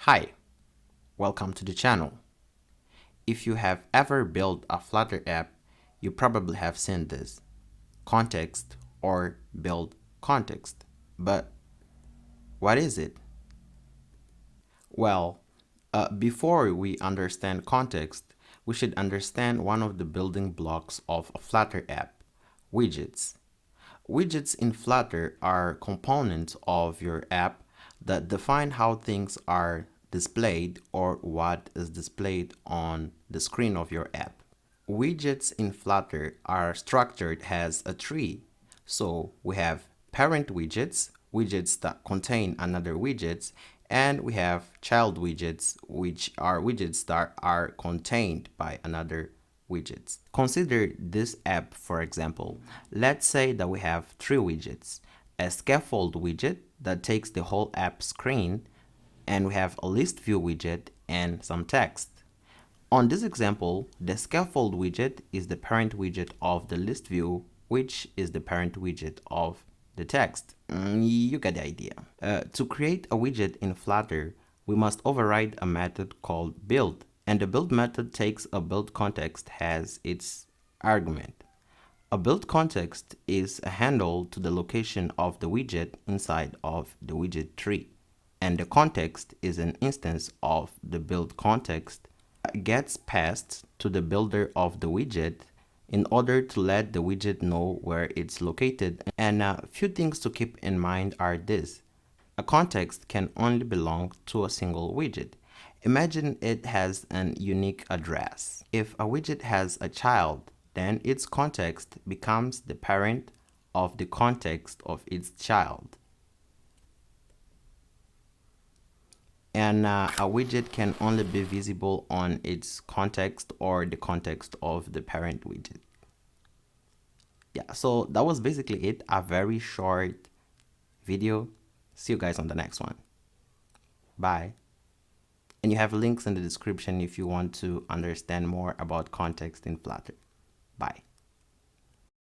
Hi, welcome to the channel. If you have ever built a Flutter app, you probably have seen this, context or build context. But what is it? Well, before we understand context, we should understand one of the building blocks of a Flutter app, widgets. Widgets in Flutter are components of your app that define how things are displayed or what is displayed on the screen of your app. Widgets in Flutter are structured as a tree. So we have parent widgets, widgets that contain another widgets, and we have child widgets, which are widgets that are contained by another widgets. Consider this app, for example. Let's say that we have three widgets: a scaffold widget that takes the whole app screen, and we have a list view widget and some text. On this example, the scaffold widget is the parent widget of the list view, which is the parent widget of the text. You get the idea. To create a widget in Flutter, we must override a method called build, and the build method takes a build context as its argument. A build context is a handle to the location of the widget inside of the widget tree, and the context is an instance of the build context gets passed to the builder of the widget in order to let the widget know where it's located. And a few things to keep in mind are this: a context can only belong to a single widget. Imagine it has an unique address. If a widget has a child, then its context becomes the parent of the context of its child. And a widget can only be visible on its context or the context of the parent widget. Yeah, so that was basically it. A very short video. See you guys on the next one. Bye. And you have links in the description if you want to understand more about context in Flutter. Bye.